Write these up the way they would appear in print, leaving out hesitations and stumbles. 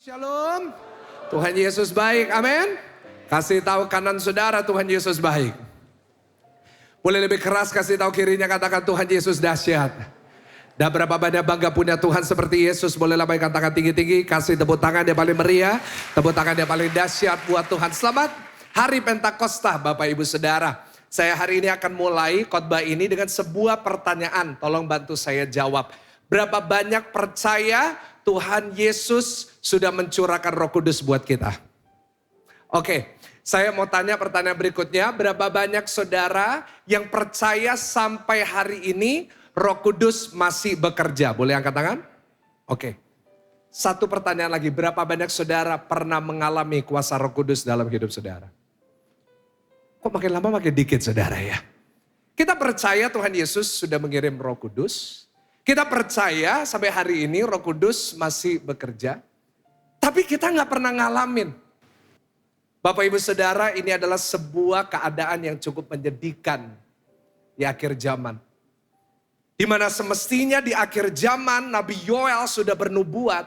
Shalom, Tuhan Yesus baik, amin. Kasih tahu kanan saudara, Tuhan Yesus baik. Boleh lebih keras kasih tahu kirinya, katakan Tuhan Yesus dahsyat. Dan berapa banyak bangga punya Tuhan seperti Yesus. Bolehlah baik katakan tinggi-tinggi, kasih tepuk tangan yang paling meriah, tepuk tangan yang paling dahsyat buat Tuhan. Selamat Hari Pentakosta Bapak Ibu Saudara. Saya hari ini akan mulai khotbah ini dengan sebuah pertanyaan. Tolong bantu saya jawab. Berapa banyak percaya Tuhan Yesus sudah mencurahkan Roh Kudus buat kita? Oke, saya mau tanya pertanyaan berikutnya. Berapa banyak saudara yang percaya sampai hari ini Roh Kudus masih bekerja? Boleh angkat tangan? Oke. Satu pertanyaan lagi. Berapa banyak saudara pernah mengalami kuasa Roh Kudus dalam hidup saudara? Kok makin lama makin dikit saudara ya? Kita percaya Tuhan Yesus sudah mengirim Roh Kudus. Kita percaya sampai hari ini Roh Kudus masih bekerja. Tapi kita gak pernah ngalamin. Bapak Ibu Saudara, ini adalah sebuah keadaan yang cukup menyedihkan di akhir zaman. Di mana semestinya di akhir zaman Nabi Yoel sudah bernubuat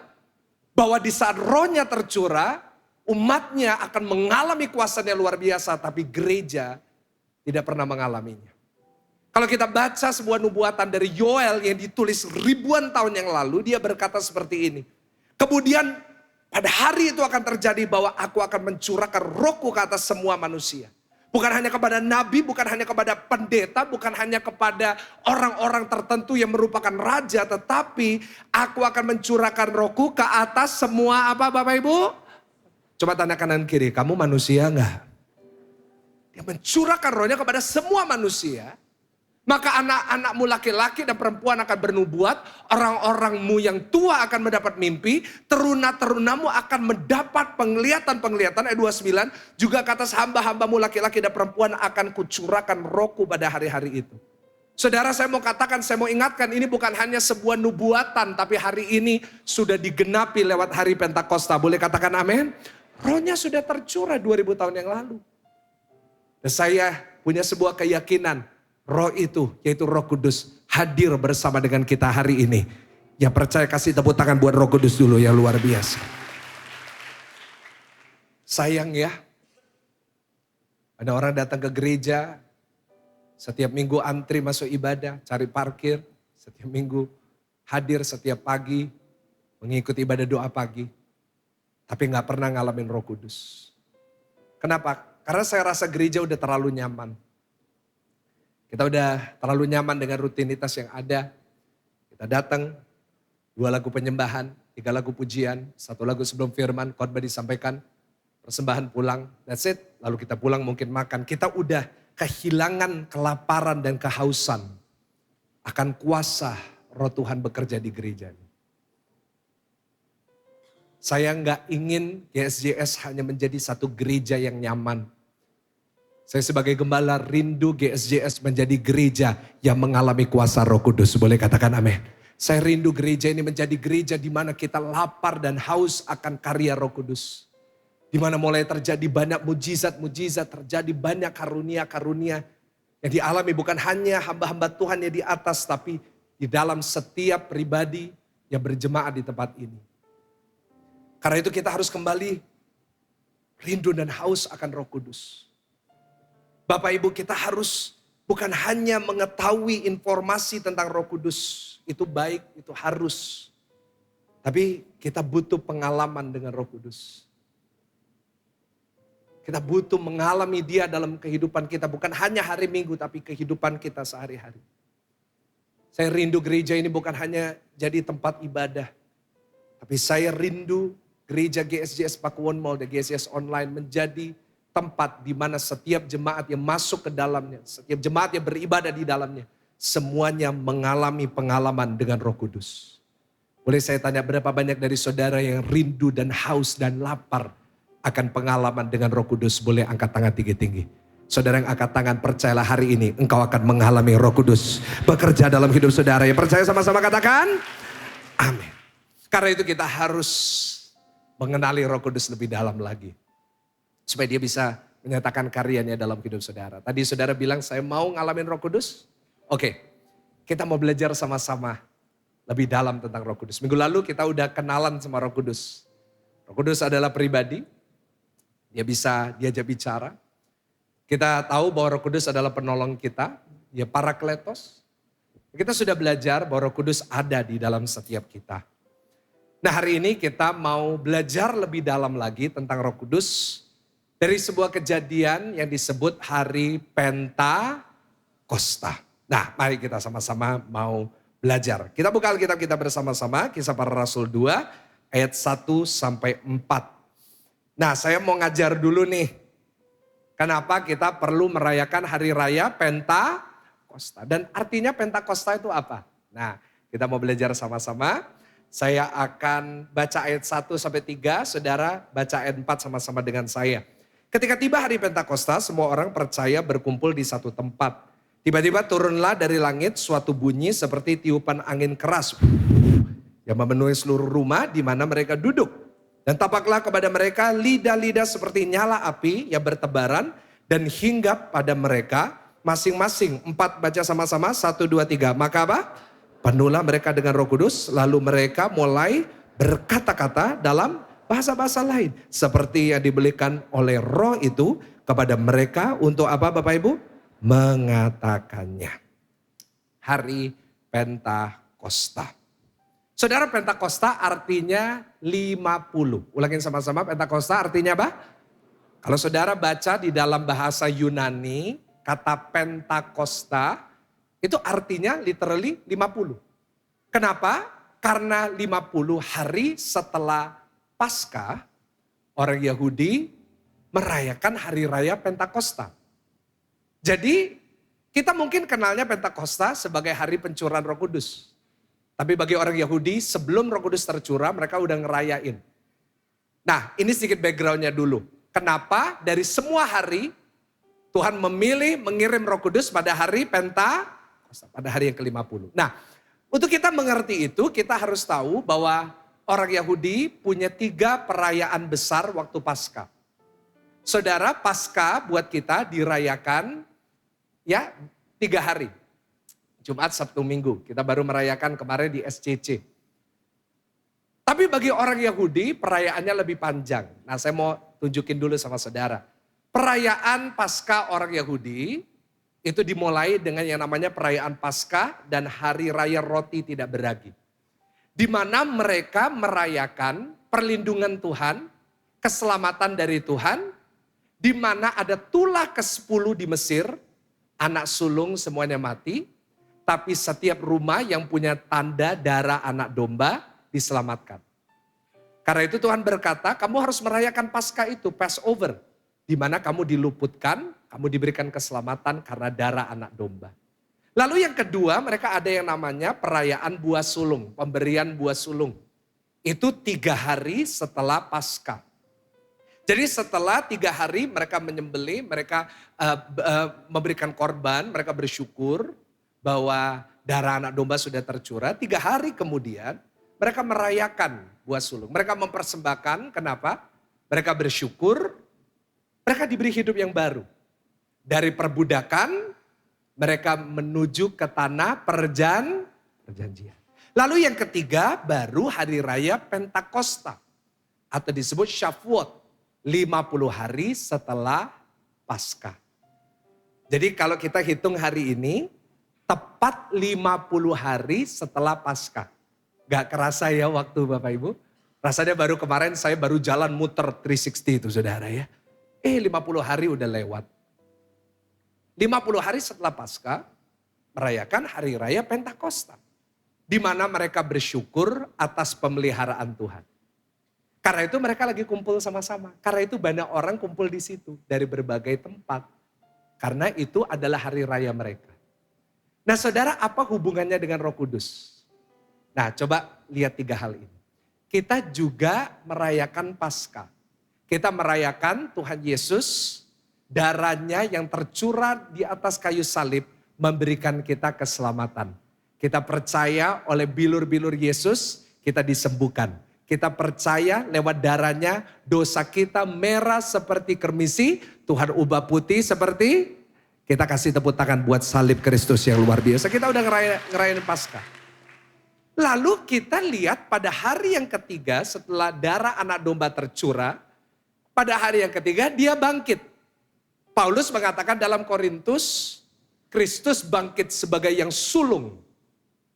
bahwa di saat rohnya tercurah, umatnya akan mengalami kuasanya luar biasa, tapi gereja tidak pernah mengalaminya. Kalau kita baca sebuah nubuatan dari Yoel yang ditulis ribuan tahun yang lalu, dia berkata seperti ini. Kemudian pada hari itu akan terjadi bahwa aku akan mencurahkan rohku ke atas semua manusia. Bukan hanya kepada nabi, bukan hanya kepada pendeta, bukan hanya kepada orang-orang tertentu yang merupakan raja. Tetapi aku akan mencurahkan rohku ke atas semua apa Bapak Ibu? Coba tanya kanan kiri, kamu manusia enggak? Dia mencurahkan rohnya kepada semua manusia. Maka anak-anakmu laki-laki dan perempuan akan bernubuat, orang-orangmu yang tua akan mendapat mimpi, teruna-terunamu akan mendapat penglihatan-penglihatan. Ayat 29, juga kata hamba-hambamu laki-laki dan perempuan akan kucurahkan rohku pada hari-hari itu. Saudara, saya mau katakan, saya mau ingatkan, ini bukan hanya sebuah nubuatan, tapi hari ini sudah digenapi lewat hari Pentakosta. Boleh katakan amin? Rohnya sudah tercurah 2000 tahun yang lalu. Dan saya punya sebuah keyakinan, roh itu, yaitu Roh Kudus, hadir bersama dengan kita hari ini. Yang percaya kasih tepuk tangan buat Roh Kudus dulu, yang luar biasa. Sayang ya, ada orang datang ke gereja, setiap minggu antri masuk ibadah, cari parkir, setiap minggu hadir setiap pagi, mengikuti ibadah doa pagi. Tapi gak pernah ngalamin Roh Kudus. Kenapa? Karena saya rasa gereja udah terlalu nyaman. Kita udah terlalu nyaman dengan rutinitas yang ada. Kita datang, 2 lagu penyembahan, 3 lagu pujian, 1 lagu sebelum firman, khotbah disampaikan, persembahan pulang, that's it. Lalu kita pulang mungkin makan. Kita udah kehilangan kelaparan dan kehausan akan kuasa Roh Tuhan bekerja di gereja. Saya nggak ingin GSJS hanya menjadi satu gereja yang nyaman. Saya sebagai gembala rindu GSJS menjadi gereja yang mengalami kuasa Roh Kudus. Boleh katakan amin. Saya rindu gereja ini menjadi gereja di mana kita lapar dan haus akan karya Roh Kudus. Di mana mulai terjadi banyak mujizat-mujizat, terjadi banyak karunia-karunia yang dialami bukan hanya hamba-hamba Tuhan yang di atas, tapi di dalam setiap pribadi yang berjemaat di tempat ini. Karena itu kita harus kembali rindu dan haus akan Roh Kudus. Bapak Ibu, kita harus bukan hanya mengetahui informasi tentang Roh Kudus. Itu baik, itu harus. Tapi kita butuh pengalaman dengan Roh Kudus. Kita butuh mengalami dia dalam kehidupan kita. Bukan hanya hari Minggu, tapi kehidupan kita sehari-hari. Saya rindu gereja ini bukan hanya jadi tempat ibadah. Tapi saya rindu gereja GSJS Pakuwon Mall dan GSJS Online menjadi tempat di mana setiap jemaat yang masuk ke dalamnya, setiap jemaat yang beribadah di dalamnya, semuanya mengalami pengalaman dengan Roh Kudus. Boleh saya tanya, berapa banyak dari saudara yang rindu dan haus dan lapar akan pengalaman dengan Roh Kudus? Boleh angkat tangan tinggi-tinggi. Saudara yang angkat tangan, percayalah hari ini engkau akan mengalami Roh Kudus bekerja dalam hidup saudara. Yang percaya sama-sama katakan amin. Karena itu kita harus mengenali Roh Kudus lebih dalam lagi. Supaya dia bisa menyatakan karyanya dalam hidup saudara. Tadi saudara bilang saya mau ngalamin Roh Kudus. Oke, kita mau belajar sama-sama lebih dalam tentang Roh Kudus. Minggu lalu kita udah kenalan sama Roh Kudus. Roh Kudus adalah pribadi, dia bisa diajak bicara. Kita tahu bahwa Roh Kudus adalah penolong kita, dia Parakletos. Kita sudah belajar bahwa Roh Kudus ada di dalam setiap kita. Nah, hari ini kita mau belajar lebih dalam lagi tentang Roh Kudus dari sebuah kejadian yang disebut hari Pentakosta. Nah, mari kita sama-sama mau belajar. Kita buka Alkitab kita bersama-sama, Kisah Para Rasul 2 ayat 1 sampai 4. Nah, saya mau ngajar dulu nih. Kenapa kita perlu merayakan hari raya Pentakosta. Dan artinya Pentakosta itu apa? Nah, kita mau belajar sama-sama. Saya akan baca ayat 1 sampai 3, saudara baca ayat 4 sama-sama dengan saya. Ketika tiba hari Pentakosta, semua orang percaya berkumpul di satu tempat. Tiba-tiba turunlah dari langit suatu bunyi seperti tiupan angin keras yang memenuhi seluruh rumah di mana mereka duduk. Dan tampaklah kepada mereka lidah-lidah seperti nyala api yang bertebaran dan hinggap pada mereka masing-masing. 4 baca sama-sama, 1, 2, 3. Maka apa? Penuhlah mereka dengan Roh Kudus, lalu mereka mulai berkata-kata dalam bahasa-bahasa lain. Seperti yang diberikan oleh Roh itu kepada mereka untuk apa Bapak Ibu? Mengatakannya. Hari Pentakosta. Saudara, Pentakosta artinya 50. Ulangin sama-sama, Pentakosta artinya apa? Kalau saudara baca di dalam bahasa Yunani, kata Pentakosta itu artinya literally 50. Kenapa? Karena 50 hari setelah Paskah, orang Yahudi merayakan hari raya Pentakosta. Jadi kita mungkin kenalnya Pentakosta sebagai hari pencurahan Roh Kudus. Tapi bagi orang Yahudi sebelum Roh Kudus tercurah mereka udah ngerayain. Nah, ini sedikit backgroundnya dulu. Kenapa dari semua hari Tuhan memilih mengirim Roh Kudus pada hari Pentakosta, pada hari yang ke-50. Nah, untuk kita mengerti itu kita harus tahu bahwa orang Yahudi punya 3 perayaan besar waktu Paskah. Saudara, Paskah buat kita dirayakan ya 3 hari. Jumat, Sabtu, Minggu. Kita baru merayakan kemarin di SCC. Tapi bagi orang Yahudi perayaannya lebih panjang. Nah, saya mau tunjukin dulu sama saudara. Perayaan Paskah orang Yahudi itu dimulai dengan yang namanya perayaan Paskah dan Hari Raya Roti Tidak Beragi. Di mana mereka merayakan perlindungan Tuhan, keselamatan dari Tuhan, di mana ada tulah ke-10 di Mesir, anak sulung semuanya mati, tapi setiap rumah yang punya tanda darah anak domba diselamatkan. Karena itu Tuhan berkata, kamu harus merayakan Paskah itu, Passover. Di mana kamu diluputkan, kamu diberikan keselamatan karena darah anak domba. Lalu yang kedua, mereka ada yang namanya perayaan buah sulung, pemberian buah sulung. Itu 3 hari setelah Paskah. Jadi setelah 3 hari mereka menyembelih, mereka memberikan korban, mereka bersyukur bahwa darah anak domba sudah tercurah. 3 hari kemudian mereka merayakan buah sulung. Mereka mempersembahkan, kenapa? Mereka bersyukur, mereka diberi hidup yang baru. Dari perbudakan, mereka menuju ke tanah perjanjian. Lalu yang ketiga baru hari raya Pentakosta. Atau disebut Shavuot. 50 hari setelah Paskah. Jadi kalau kita hitung hari ini, tepat 50 hari setelah Paskah. Gak kerasa ya waktu Bapak Ibu. Rasanya baru kemarin saya baru jalan muter 360 itu saudara ya. 50 hari udah lewat. 50 hari setelah Paskah merayakan hari raya Pentakosta. Di mana mereka bersyukur atas pemeliharaan Tuhan. Karena itu mereka lagi kumpul sama-sama. Karena itu banyak orang kumpul di situ dari berbagai tempat. Karena itu adalah hari raya mereka. Nah saudara, apa hubungannya dengan Roh Kudus? Nah coba lihat 3 hal ini. Kita juga merayakan Paskah. Kita merayakan Tuhan Yesus, darahnya yang tercurah di atas kayu salib memberikan kita keselamatan. Kita percaya oleh bilur-bilur Yesus kita disembuhkan. Kita percaya lewat darahnya dosa kita merah seperti kermisi, Tuhan ubah putih seperti. Kita kasih tepuk tangan buat salib Kristus yang luar biasa. Kita udah ngerayain Paskah. Lalu kita lihat pada hari yang ketiga setelah darah anak domba tercurah, pada hari yang ketiga dia bangkit. Paulus mengatakan dalam Korintus, Kristus bangkit sebagai yang sulung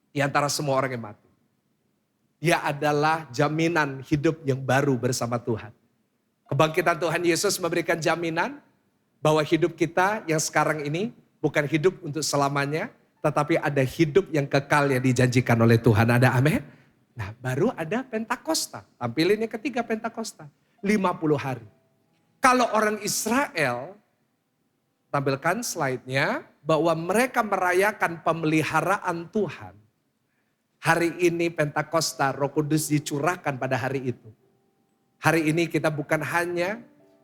di antara semua orang yang mati. Dia adalah jaminan hidup yang baru bersama Tuhan. Kebangkitan Tuhan Yesus memberikan jaminan bahwa hidup kita yang sekarang ini bukan hidup untuk selamanya, tetapi ada hidup yang kekal yang dijanjikan oleh Tuhan. Ada amin? Nah, baru ada Pentakosta. Tampilin yang ketiga Pentakosta. 50 hari. Kalau orang Israel, tampilkan slide-nya, bahwa mereka merayakan pemeliharaan Tuhan. Hari ini Pentakosta, Roh Kudus dicurahkan pada hari itu. Hari ini kita bukan hanya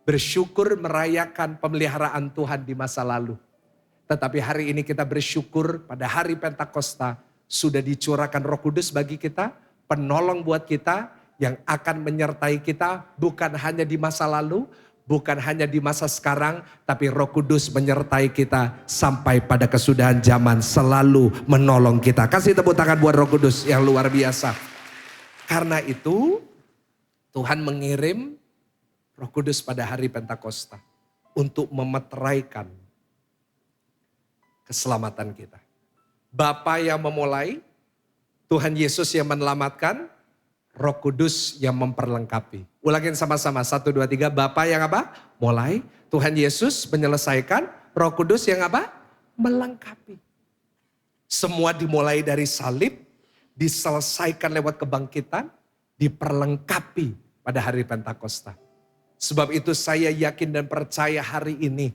bersyukur merayakan pemeliharaan Tuhan di masa lalu. Tetapi hari ini kita bersyukur pada hari Pentakosta sudah dicurahkan Roh Kudus bagi kita, penolong buat kita yang akan menyertai kita bukan hanya di masa lalu, bukan hanya di masa sekarang, tapi Roh Kudus menyertai kita sampai pada kesudahan zaman, selalu menolong kita. Kasih tepuk tangan buat Roh Kudus yang luar biasa. Karena itu Tuhan mengirim Roh Kudus pada hari Pentakosta untuk memeteraikan keselamatan kita. Bapa yang memulai, Tuhan Yesus yang menyelamatkan, Roh Kudus yang memperlengkapi. Ulangin sama-sama, 1, 2, 3. Bapa yang apa? Mulai. Tuhan Yesus menyelesaikan. Roh Kudus yang apa? Melengkapi. Semua dimulai dari salib, diselesaikan lewat kebangkitan, diperlengkapi pada hari Pentakosta. Sebab itu saya yakin dan percaya hari ini,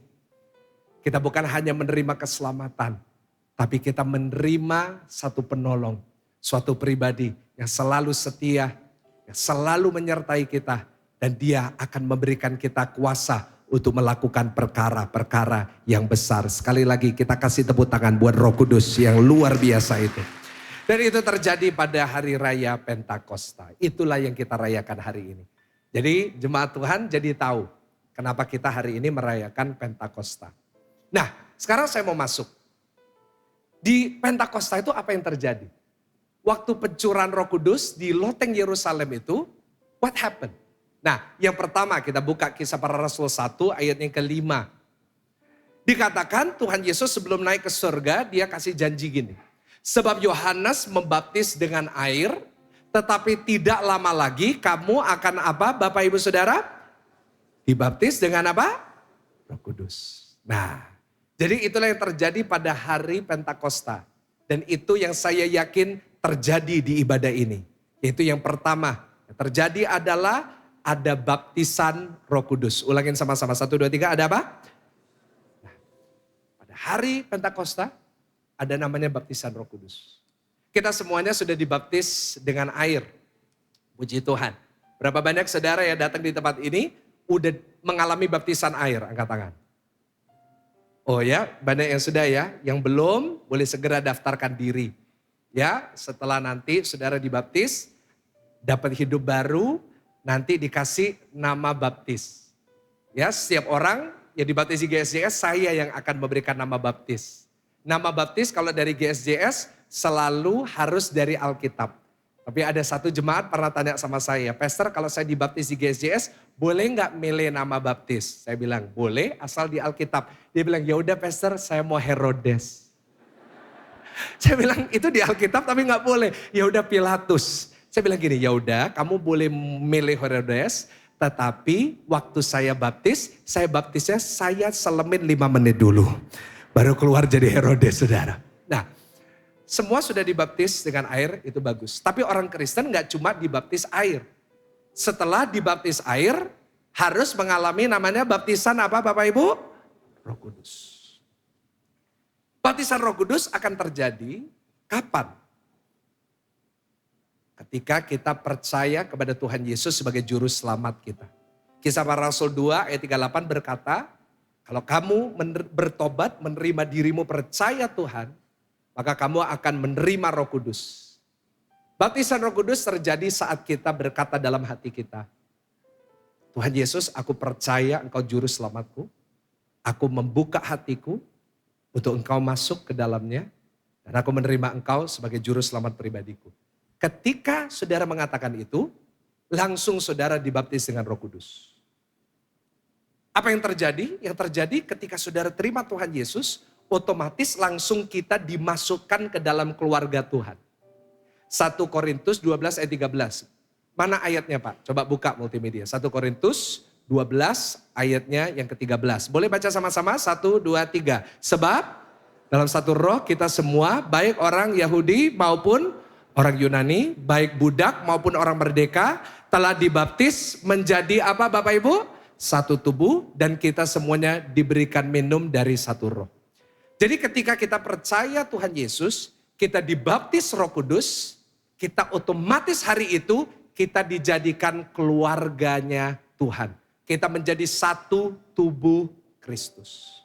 kita bukan hanya menerima keselamatan, tapi kita menerima satu penolong, suatu pribadi yang selalu setia, yang selalu menyertai kita. Dan dia akan memberikan kita kuasa untuk melakukan perkara-perkara yang besar. Sekali lagi kita kasih tepuk tangan buat Roh Kudus yang luar biasa itu. Dan itu terjadi pada hari raya Pentakosta. Itulah yang kita rayakan hari ini. Jadi jemaat Tuhan jadi tahu kenapa kita hari ini merayakan Pentakosta. Nah, sekarang saya mau masuk. Di Pentakosta itu apa yang terjadi? Waktu pencurahan Roh Kudus di loteng Yerusalem itu, what happened? Nah, yang pertama kita buka Kisah Para Rasul 1 ayat yang ke-5. Dikatakan Tuhan Yesus sebelum naik ke surga, dia kasih janji gini. Sebab Yohanes membaptis dengan air, tetapi tidak lama lagi kamu akan apa Bapak Ibu Saudara? Dibaptis dengan apa? Roh Kudus. Nah, jadi itulah yang terjadi pada hari Pentakosta. Dan itu yang saya yakin terjadi di ibadah ini. Yaitu yang pertama, yang terjadi adalah ada baptisan Roh Kudus. Ulangin sama-sama, 1, 2, 3, ada apa? Nah, pada hari Pentakosta ada namanya baptisan Roh Kudus. Kita semuanya sudah dibaptis dengan air. Puji Tuhan. Berapa banyak saudara yang datang di tempat ini udah mengalami baptisan air? Angkat tangan. Oh ya, banyak yang sudah ya. Yang belum boleh segera daftarkan diri. Ya, setelah nanti saudara dibaptis, dapat hidup baru, nanti dikasih nama baptis. Ya, setiap orang yang dibaptis di GSJS, saya yang akan memberikan nama baptis. Nama baptis kalau dari GSJS selalu harus dari Alkitab. Tapi ada satu jemaat pernah tanya sama saya, Pastor kalau saya dibaptis di GSJS, boleh nggak milih nama baptis? Saya bilang, boleh asal di Alkitab. Dia bilang, ya udah Pastor saya mau Herodes. Saya bilang, itu di Alkitab tapi nggak boleh. Ya udah Pilatus. Saya bilang gini, ya udah kamu boleh milih Herodes, tetapi waktu saya baptisnya saya selemin 5 menit dulu. Baru keluar jadi Herodes, saudara. Nah, semua sudah dibaptis dengan air, itu bagus. Tapi orang Kristen gak cuma dibaptis air. Setelah dibaptis air, harus mengalami namanya baptisan apa Bapak Ibu? Roh Kudus. Baptisan Roh Kudus akan terjadi kapan? Ketika kita percaya kepada Tuhan Yesus sebagai juru selamat kita. Kisah Para Rasul 2 ayat 38 berkata, kalau kamu bertobat, menerima dirimu percaya Tuhan, maka kamu akan menerima Roh Kudus. Baptisan Roh Kudus terjadi saat kita berkata dalam hati kita, Tuhan Yesus, aku percaya Engkau juru selamatku. Aku membuka hatiku untuk Engkau masuk ke dalamnya. Dan aku menerima Engkau sebagai juru selamat pribadiku. Ketika saudara mengatakan itu, langsung saudara dibaptis dengan Roh Kudus. Apa yang terjadi? Yang terjadi ketika saudara terima Tuhan Yesus, otomatis langsung kita dimasukkan ke dalam keluarga Tuhan. 1 Korintus 12 ayat 13. Mana ayatnya Pak? Coba buka multimedia. 1 Korintus 12 ayatnya yang ke-13. Boleh baca sama-sama? 1, 2, 3. Sebab dalam satu roh kita semua, baik orang Yahudi maupun orang Yunani, baik budak maupun orang merdeka, telah dibaptis menjadi apa Bapak Ibu? Satu tubuh, dan kita semuanya diberikan minum dari satu roh. Jadi ketika kita percaya Tuhan Yesus, kita dibaptis Roh Kudus, kita otomatis hari itu kita dijadikan keluarganya Tuhan. Kita menjadi satu tubuh Kristus.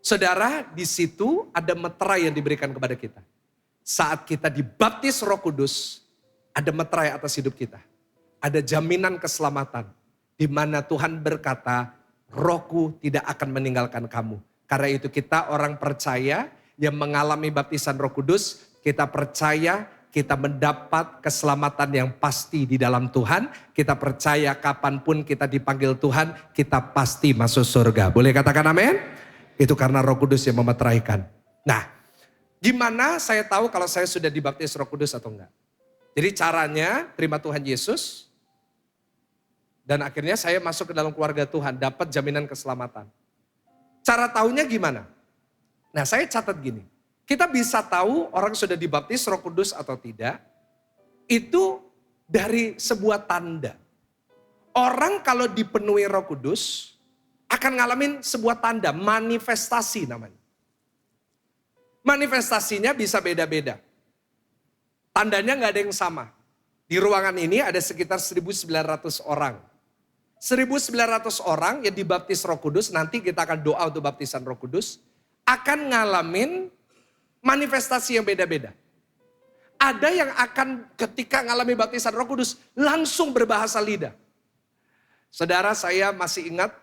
Saudara, di situ ada meterai yang diberikan kepada kita. Saat kita dibaptis Roh Kudus, ada meterai atas hidup kita. Ada jaminan keselamatan. Di mana Tuhan berkata, Rohku tidak akan meninggalkan kamu. Karena itu kita orang percaya yang mengalami baptisan Roh Kudus, kita percaya kita mendapat keselamatan yang pasti di dalam Tuhan. Kita percaya kapanpun kita dipanggil Tuhan, kita pasti masuk surga. Boleh katakan amin? Itu karena Roh Kudus yang memeteraikan. Nah, gimana saya tahu kalau saya sudah dibaptis Roh Kudus atau enggak? Jadi caranya terima Tuhan Yesus. Dan akhirnya saya masuk ke dalam keluarga Tuhan, dapat jaminan keselamatan. Cara taunya gimana? Nah, saya catat gini. Kita bisa tahu orang sudah dibaptis Roh Kudus atau tidak, itu dari sebuah tanda. Orang kalau dipenuhi Roh Kudus, akan ngalamin sebuah tanda, manifestasi namanya. Manifestasinya bisa beda-beda. Tandanya nggak ada yang sama. Di ruangan ini ada sekitar 1.900 orang. 1.900 orang yang dibaptis Roh Kudus, nanti kita akan doa untuk baptisan Roh Kudus, akan ngalamin manifestasi yang beda-beda. Ada yang akan ketika ngalami baptisan Roh Kudus, langsung berbahasa lidah. Saudara, saya masih ingat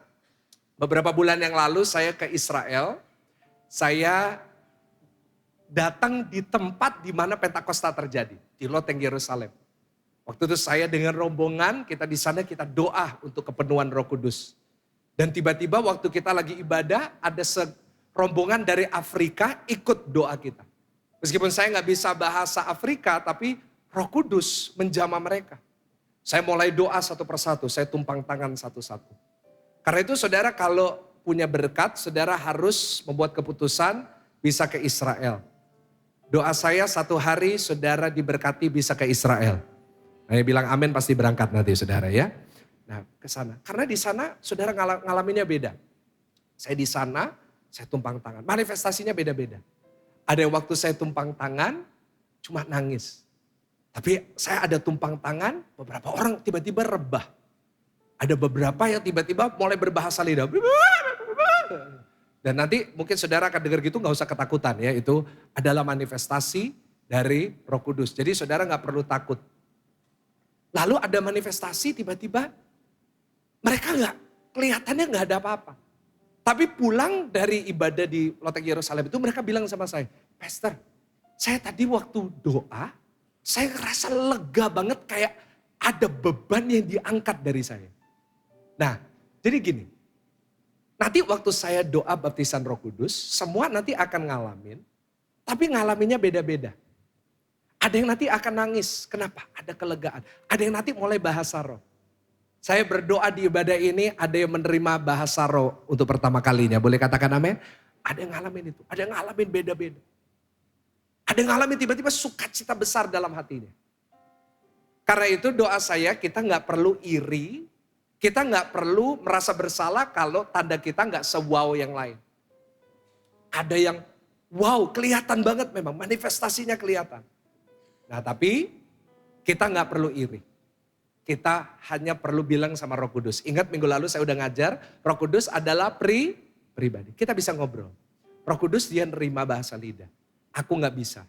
beberapa bulan yang lalu saya ke Israel, saya datang di tempat di mana Pentakosta terjadi, di Loteng Yerusalem. Waktu itu saya dengan rombongan, kita di sana kita doa untuk kepenuhan Roh Kudus. Dan tiba-tiba waktu kita lagi ibadah, ada rombongan dari Afrika ikut doa kita. Meskipun saya nggak bisa bahasa Afrika, tapi Roh Kudus menjamah mereka. Saya mulai doa satu persatu, saya tumpang tangan satu-satu. Karena itu saudara kalau punya berkat, saudara harus membuat keputusan bisa ke Israel. Doa saya satu hari saudara diberkati bisa ke Israel. Nah, bilang amin pasti berangkat nanti saudara ya. Nah ke sana. Karena di sana saudara ngalaminnya beda. Saya di sana, saya tumpang tangan. Manifestasinya beda-beda. Ada yang waktu saya tumpang tangan, cuma nangis. Tapi saya ada tumpang tangan, beberapa orang tiba-tiba rebah. Ada beberapa yang tiba-tiba mulai berbahasa lidah. Dan nanti mungkin saudara akan dengar gitu gak usah ketakutan ya. Itu adalah manifestasi dari Roh Kudus. Jadi saudara gak perlu takut. Lalu ada manifestasi tiba-tiba mereka kelihatannya gak ada apa-apa. Tapi pulang dari ibadah di Loteng Yerusalem itu mereka bilang sama saya, Pastor, saya tadi waktu doa, saya ngerasa lega banget kayak ada beban yang diangkat dari saya. Nah, jadi gini, nanti waktu saya doa baptisan Roh Kudus, semua nanti akan ngalamin, tapi ngalaminnya beda-beda. Ada yang nanti akan nangis, kenapa? Ada kelegaan. Ada yang nanti mulai bahasa roh. Saya berdoa di ibadah ini, ada yang menerima bahasa roh untuk pertama kalinya. Boleh katakan amin? Ada yang ngalamin itu, ada yang ngalamin beda-beda. Ada yang ngalamin tiba-tiba sukacita besar dalam hatinya. Karena itu doa saya, kita gak perlu iri, kita gak perlu merasa bersalah kalau tanda kita gak se-wow yang lain. Ada yang wow kelihatan banget memang, manifestasinya kelihatan. Nah tapi kita gak perlu iri. Kita hanya perlu bilang sama Roh Kudus. Ingat minggu lalu saya udah ngajar, Roh Kudus adalah pribadi. Kita bisa ngobrol. Roh Kudus dia nerima bahasa lidah. Aku gak bisa.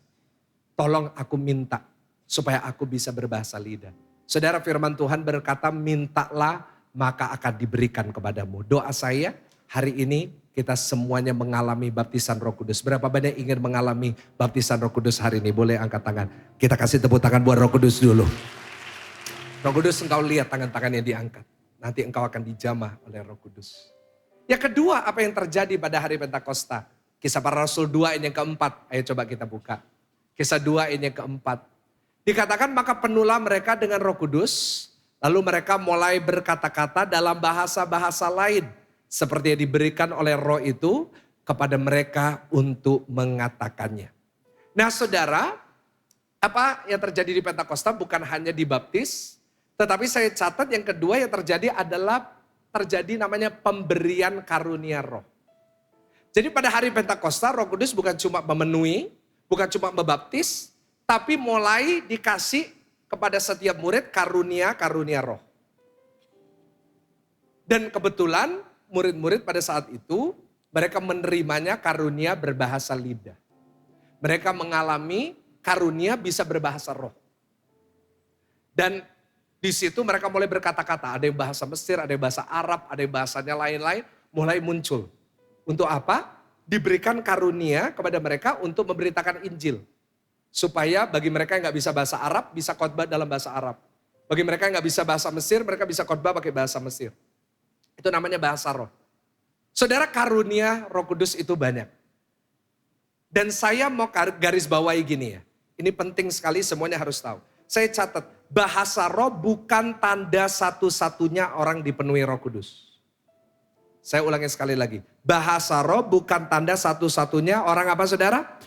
Tolong aku minta supaya aku bisa berbahasa lidah. Saudara firman Tuhan berkata mintalah maka akan diberikan kepadamu. Doa saya hari ini kita semuanya mengalami baptisan Roh Kudus. Berapa banyak ingin mengalami baptisan Roh Kudus hari ini? Boleh angkat tangan. Kita kasih tepuk tangan buat Roh Kudus dulu. Roh Kudus, engkau lihat tangan-tangan yang diangkat. Nanti engkau akan dijamah oleh Roh Kudus. Yang kedua, apa yang terjadi pada hari Pentakosta? Kisah Para Rasul 2 ayat yang keempat. Ayo coba kita buka. Kisah 2 ayat yang keempat. Dikatakan maka penuhlah mereka dengan Roh Kudus. Lalu mereka mulai berkata-kata dalam bahasa-bahasa lain. Seperti yang diberikan oleh Roh itu kepada mereka untuk mengatakannya. Nah saudara, apa yang terjadi di Pentakosta bukan hanya dibaptis. Tetapi saya catat yang kedua yang terjadi adalah terjadi namanya pemberian karunia Roh. Jadi pada hari Pentakosta Roh Kudus bukan cuma memenuhi, bukan cuma membaptis, tapi mulai dikasih kepada setiap murid karunia Roh. Dan kebetulan murid-murid pada saat itu mereka menerimanya karunia berbahasa lidah. Mereka mengalami karunia bisa berbahasa roh. Dan di situ mereka mulai berkata-kata, ada yang bahasa Mesir, ada yang bahasa Arab, ada yang bahasanya lain-lain, mulai muncul. Untuk apa? Diberikan karunia kepada mereka untuk memberitakan Injil. Supaya bagi mereka yang gak bisa bahasa Arab, bisa khotbah dalam bahasa Arab. Bagi mereka yang gak bisa bahasa Mesir, mereka bisa khotbah pakai bahasa Mesir. Itu namanya bahasa roh. Saudara, karunia Roh Kudus itu banyak. Dan saya mau garis bawahi gini ya. Ini penting sekali, semuanya harus tahu. Saya catat, bahasa roh bukan tanda satu-satunya orang dipenuhi Roh Kudus. Saya ulangi sekali lagi. Bahasa roh bukan tanda satu-satunya orang apa saudara?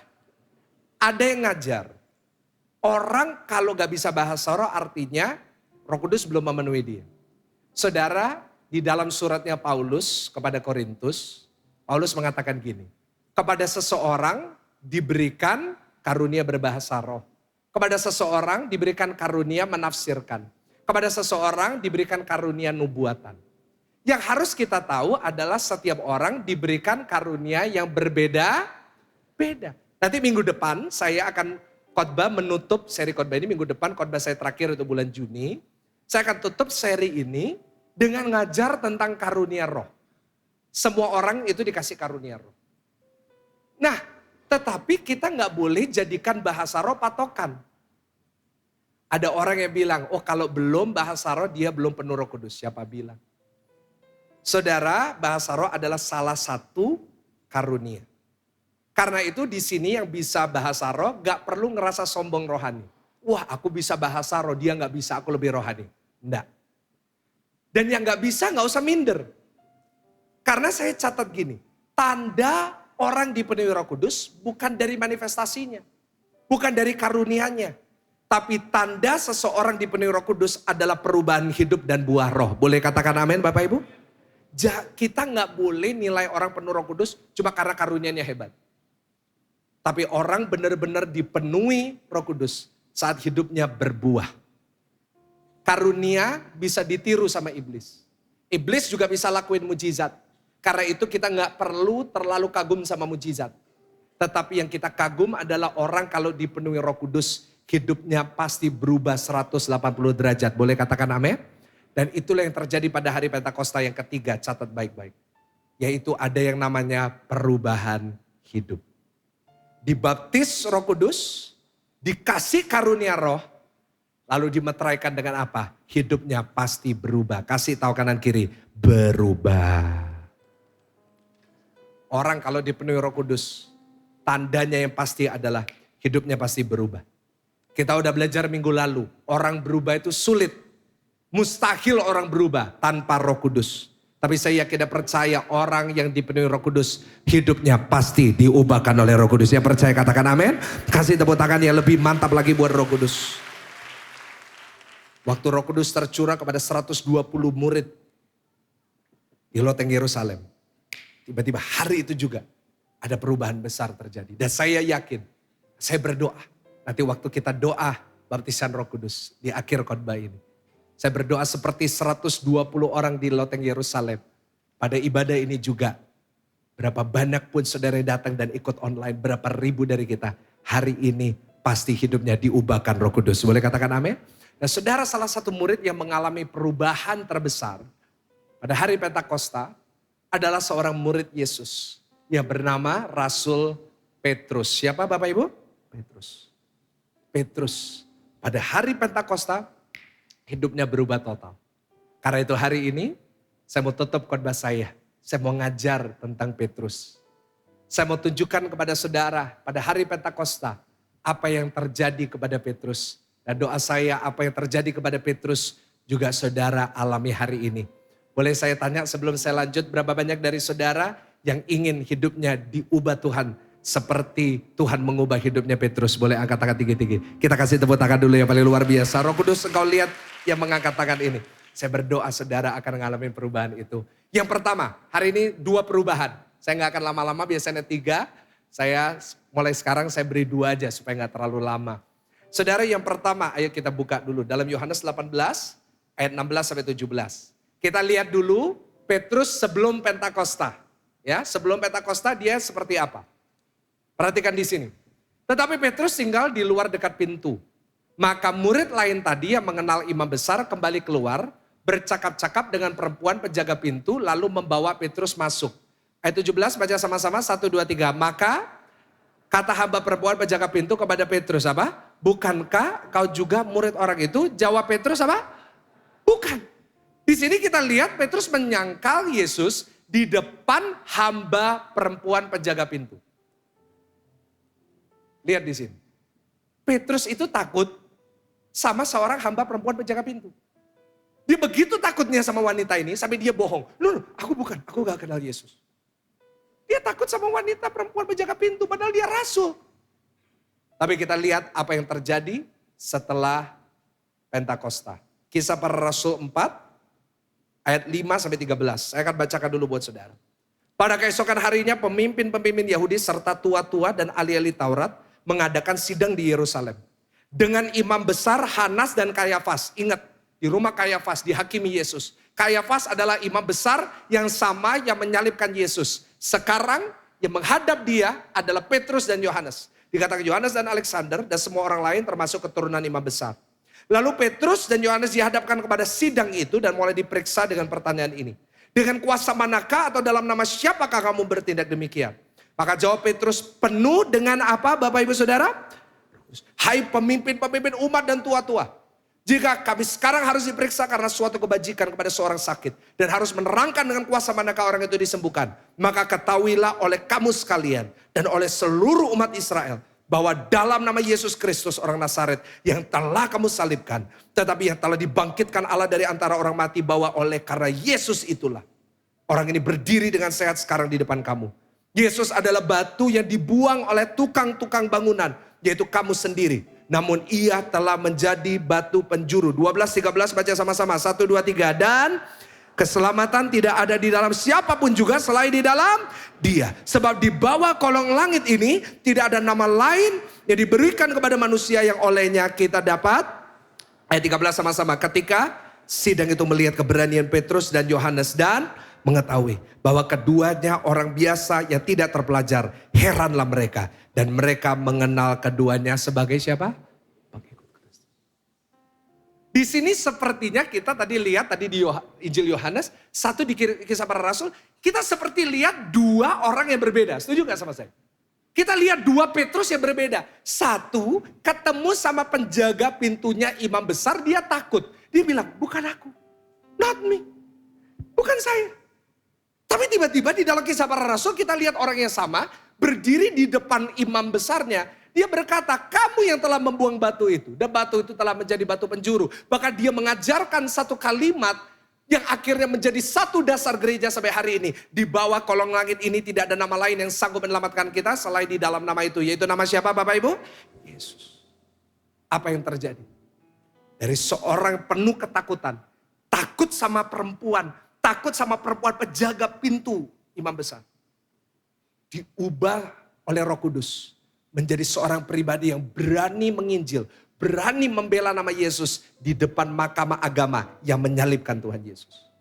Ada yang ngajar. Orang kalau gak bisa bahasa roh artinya Roh Kudus belum memenuhi dia. Saudara, di dalam suratnya Paulus kepada Korintus, Paulus mengatakan gini. Kepada seseorang diberikan karunia berbahasa roh. Kepada seseorang diberikan karunia menafsirkan. Kepada seseorang diberikan karunia nubuatan. Yang harus kita tahu adalah setiap orang diberikan karunia yang berbeda-beda. Nanti minggu depan saya akan khotbah menutup seri khotbah ini. Minggu depan khotbah saya terakhir untuk bulan Juni. Saya akan tutup seri ini dengan ngajar tentang karunia roh. Semua orang itu dikasih karunia roh. Nah, tetapi kita nggak boleh jadikan bahasa roh patokan. Ada orang yang bilang, oh kalau belum bahasa roh dia belum penuh Roh Kudus. Siapa bilang? Saudara, bahasa roh adalah salah satu karunia. Karena itu di sini yang bisa bahasa roh gak perlu ngerasa sombong rohani. Wah aku bisa bahasa roh, dia gak bisa, aku lebih rohani. Enggak. Dan yang gak bisa gak usah minder. Karena saya catat gini, tanda orang dipenuhi Roh Kudus bukan dari manifestasinya. Bukan dari karunianya. Tapi tanda seseorang dipenuhi Roh Kudus adalah perubahan hidup dan buah roh. Boleh katakan amin Bapak Ibu? Kita gak boleh nilai orang penuh Roh Kudus cuma karena karunianya hebat. Tapi orang benar-benar dipenuhi Roh Kudus saat hidupnya berbuah. Karunia bisa ditiru sama iblis. Iblis juga bisa lakuin mujizat. Karena itu kita gak perlu terlalu kagum sama mujizat. Tetapi yang kita kagum adalah orang kalau dipenuhi Roh Kudus, hidupnya pasti berubah 180 derajat. Boleh katakan amin? Dan itulah yang terjadi pada hari Pentakosta yang ketiga, catat baik-baik. Yaitu ada yang namanya perubahan hidup. Dibaptis Roh Kudus, dikasih karunia roh, lalu dimeteraikan dengan apa? Hidupnya pasti berubah. Kasih tahu kanan kiri, berubah. Orang kalau dipenuhi Roh Kudus, tandanya yang pasti adalah hidupnya pasti berubah. Kita udah belajar minggu lalu, orang berubah itu sulit. Mustahil orang berubah tanpa Roh Kudus. Tapi saya yakin dan percaya orang yang dipenuhi Roh Kudus, hidupnya pasti diubahkan oleh Roh Kudus. Yang percaya katakan amin. Kasih tepuk tangan yang lebih mantap lagi buat Roh Kudus. Waktu Roh Kudus tercurah kepada 120 murid di loteng Yerusalem. Tiba-tiba hari itu juga ada perubahan besar terjadi. Dan saya yakin, saya berdoa. Nanti waktu kita doa baptisan Roh Kudus di akhir khotbah ini. Saya berdoa seperti 120 orang di loteng Yerusalem. Pada ibadah ini juga. Berapa banyak pun saudara datang dan ikut online. Berapa ribu dari kita. Hari ini pasti hidupnya diubahkan Roh Kudus. Boleh katakan amin? Nah saudara, salah satu murid yang mengalami perubahan terbesar. Pada hari Pentakosta. adalah seorang murid Yesus yang bernama Rasul Petrus. Siapa Bapak Ibu? Petrus. Petrus pada hari Pentakosta hidupnya berubah total. Karena itu hari ini saya mau tutup khotbah saya. Saya mau ngajar tentang Petrus. Saya mau tunjukkan kepada saudara pada hari Pentakosta apa yang terjadi kepada Petrus. Dan doa saya apa yang terjadi kepada Petrus juga saudara alami hari ini. Boleh saya tanya sebelum saya lanjut, berapa banyak dari saudara yang ingin hidupnya diubah Tuhan seperti Tuhan mengubah hidupnya Petrus? Boleh angkat tangan tinggi-tinggi. Kita kasih tepuk tangan dulu yang paling luar biasa. Roh Kudus, engkau lihat yang mengangkat tangan ini. Saya berdoa saudara akan mengalami perubahan itu. Yang pertama, hari ini 2 perubahan. Saya nggak akan lama-lama, biasanya 3. Saya mulai sekarang saya beri 2 aja supaya nggak terlalu lama. Saudara, yang pertama, ayo kita buka dulu dalam Yohanes 18 ayat 16 sampai 17. Kita lihat dulu Petrus sebelum Pentakosta. Ya, sebelum Pentakosta dia seperti apa? Perhatikan di sini. Tetapi Petrus tinggal di luar dekat pintu. Maka murid lain tadi yang mengenal imam besar kembali keluar, bercakap-cakap dengan perempuan penjaga pintu, lalu membawa Petrus masuk. Ayat 17 baca sama-sama, 1, 2, 3. Maka kata hamba perempuan penjaga pintu kepada Petrus apa? Bukankah kau juga murid orang itu? Jawab Petrus apa? Bukan. Di sini kita lihat Petrus menyangkal Yesus di depan hamba perempuan penjaga pintu. Lihat di sini. Petrus itu takut sama seorang hamba perempuan penjaga pintu. Dia begitu takutnya sama wanita ini sampai dia bohong. Loh, aku bukan, aku gak kenal Yesus. Dia takut sama wanita perempuan penjaga pintu padahal dia rasul. Tapi kita lihat apa yang terjadi setelah Pentakosta. Kisah para Rasul 4 ayat 5 sampai 13. Saya akan bacakan dulu buat saudara. Pada keesokan harinya pemimpin-pemimpin Yahudi serta tua-tua dan ahli-ahli Taurat mengadakan sidang di Yerusalem. Dengan imam besar Hanas dan Kayafas. Ingat, di rumah Kayafas dihakimi Yesus. Kayafas adalah imam besar yang sama yang menyalibkan Yesus. Sekarang yang menghadap dia adalah Petrus dan Yohanes. Dikatakan Yohanes dan Alexander dan semua orang lain termasuk keturunan imam besar. Lalu Petrus dan Yohanes dihadapkan kepada sidang itu dan mulai diperiksa dengan pertanyaan ini. Dengan kuasa manakah atau dalam nama siapakah kamu bertindak demikian? Maka jawab Petrus, penuh dengan apa Bapak Ibu Saudara? Hai pemimpin-pemimpin umat dan tua-tua. Jika kami sekarang harus diperiksa karena suatu kebajikan kepada seorang sakit. Dan harus menerangkan dengan kuasa manakah orang itu disembuhkan. Maka ketahuilah oleh kamu sekalian dan oleh seluruh umat Israel. Bahwa dalam nama Yesus Kristus orang Nazaret yang telah kamu salibkan. Tetapi yang telah dibangkitkan Allah dari antara orang mati. Bahwa oleh karena Yesus itulah. Orang ini berdiri dengan sehat sekarang di depan kamu. Yesus adalah batu yang dibuang oleh tukang-tukang bangunan. Yaitu kamu sendiri. Namun ia telah menjadi batu penjuru. 12-13 baca sama-sama. 1, 2, 3. Dan keselamatan tidak ada di dalam siapapun juga selain di dalam dia. Sebab di bawah kolong langit ini tidak ada nama lain yang diberikan kepada manusia yang olehnya kita dapat. Ayat 13 sama-sama. Ketika sidang itu melihat keberanian Petrus dan Yohanes dan mengetahui bahwa keduanya orang biasa yang tidak terpelajar. Heranlah mereka. Dan mereka mengenal keduanya sebagai siapa? Pengikut Kristus. Di sini sepertinya kita tadi lihat tadi di Injil Yohanes. Satu di Kisah Para Rasul. Kita seperti lihat 2 orang yang berbeda. Setuju gak sama saya? Kita lihat 2 Petrus yang berbeda. Satu ketemu sama penjaga pintunya imam besar. Dia takut. Dia bilang bukan aku. Not me. Bukan saya. Tapi tiba-tiba di dalam Kisah Para Rasul kita lihat orang yang sama berdiri di depan imam besarnya. Dia berkata, kamu yang telah membuang batu itu. Dan batu itu telah menjadi batu penjuru. Bahkan dia mengajarkan satu kalimat yang akhirnya menjadi satu dasar gereja sampai hari ini. Di bawah kolong langit ini tidak ada nama lain yang sanggup menyelamatkan kita selain di dalam nama itu. Yaitu nama siapa Bapak Ibu? Yesus. Apa yang terjadi? Dari seorang penuh ketakutan. Takut sama perempuan. Takut sama perempuan penjaga pintu imam besar. Diubah oleh Roh Kudus. Menjadi seorang pribadi yang berani menginjil. Berani membela nama Yesus di depan mahkamah agama yang menyalibkan Tuhan Yesus.